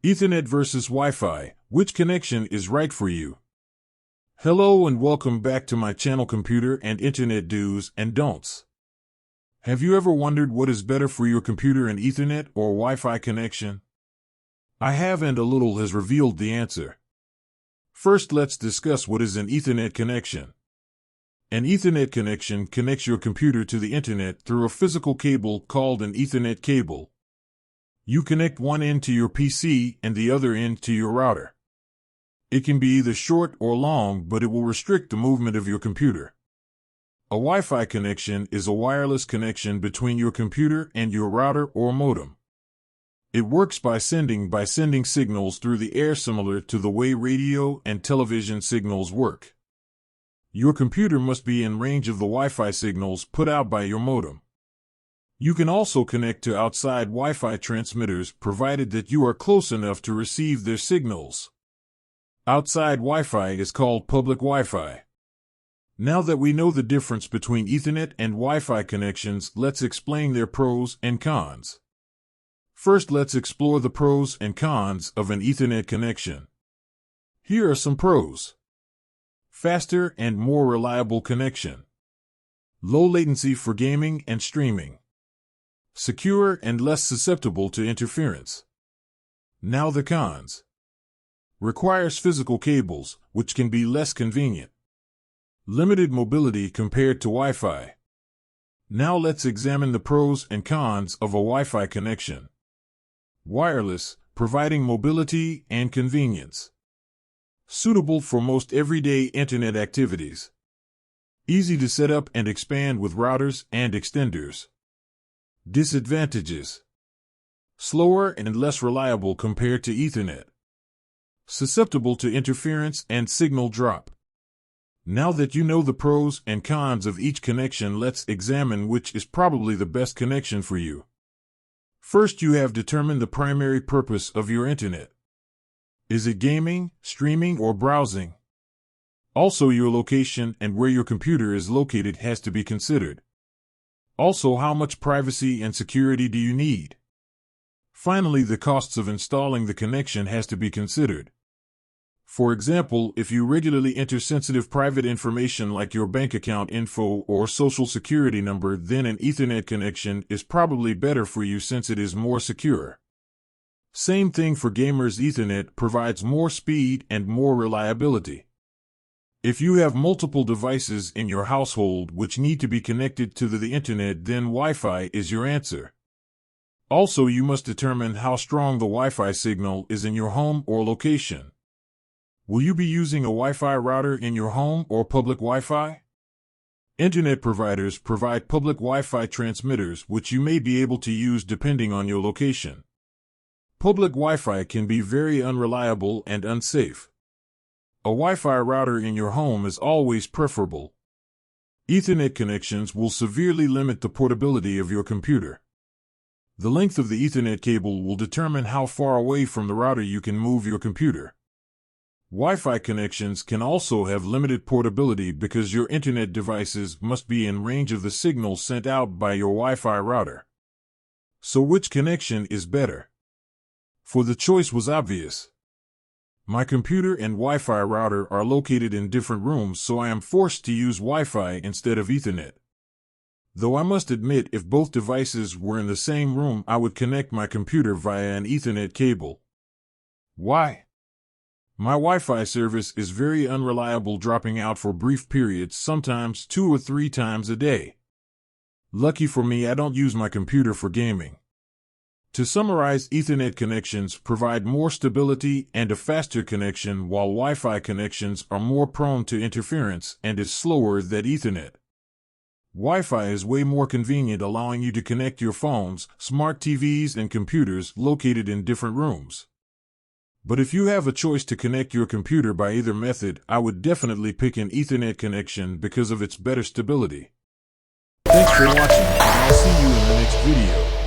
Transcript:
Ethernet versus Wi-Fi, which connection is right for you? Hello and welcome back to my channel Computer and Internet Do's and Don'ts. Have you ever wondered what is better for your computer, an Ethernet or Wi-Fi connection? I have, and a little has revealed the answer. First, let's discuss what is an Ethernet connection. An Ethernet connection connects your computer to the Internet through a physical cable called an Ethernet cable. You connect one end to your PC and the other end to your router. It can be either short or long, but it will restrict the movement of your computer. A Wi-Fi connection is a wireless connection between your computer and your router or modem. It works by sending signals through the air, similar to the way radio and television signals work. Your computer must be in range of the Wi-Fi signals put out by your modem. You can also connect to outside Wi-Fi transmitters, provided that you are close enough to receive their signals. Outside Wi-Fi is called public Wi-Fi. Now that we know the difference between Ethernet and Wi-Fi connections, let's explain their pros and cons. First, let's explore the pros and cons of an Ethernet connection. Here are some pros. Faster and more reliable connection. Low latency for gaming and streaming. Secure and less susceptible to interference. Now the cons. Requires physical cables, which can be less convenient. Limited mobility compared to Wi-Fi. Now let's examine the pros and cons of a Wi-Fi connection. Wireless, providing mobility and convenience. Suitable for most everyday Internet activities. Easy to set up and expand with routers and extenders. Disadvantages. Slower and less reliable compared to Ethernet. Susceptible to interference and signal drop. Now that you know the pros and cons of each connection, let's examine which is probably the best connection for you. First, you have determined the primary purpose of your Internet. Is it gaming, streaming, or browsing? Also, your location and where your computer is located has to be considered. Also, how much privacy and security do you need? Finally, the costs of installing the connection has to be considered. For example, if you regularly enter sensitive private information like your bank account info or social security number, then an Ethernet connection is probably better for you since it is more secure. Same thing for gamers. Ethernet provides more speed and more reliability. If you have multiple devices in your household which need to be connected to the Internet, then Wi-Fi is your answer. Also, you must determine how strong the Wi-Fi signal is in your home or location. Will you be using a Wi-Fi router in your home or public Wi-Fi? Internet providers provide public Wi-Fi transmitters which you may be able to use depending on your location. Public Wi-Fi can be very unreliable and unsafe. A Wi-Fi router in your home is always preferable. Ethernet connections will severely limit the portability of your computer. The length of the Ethernet cable will determine how far away from the router you can move your computer. Wi-Fi connections can also have limited portability because your Internet devices must be in range of the signal sent out by your Wi-Fi router. So which connection is better? For the choice was obvious. My computer and Wi-Fi router are located in different rooms, so I am forced to use Wi-Fi instead of Ethernet. Though I must admit, if both devices were in the same room, I would connect my computer via an Ethernet cable. Why? My Wi-Fi service is very unreliable, dropping out for brief periods, sometimes 2 or 3 times a day. Lucky for me, I don't use my computer for gaming. To summarize, Ethernet connections provide more stability and a faster connection, while Wi-Fi connections are more prone to interference and is slower than Ethernet. Wi-Fi is way more convenient, allowing you to connect your phones, smart TVs, and computers located in different rooms. But if you have a choice to connect your computer by either method, I would definitely pick an Ethernet connection because of its better stability. Thanks for watching, and I'll see you in the next video.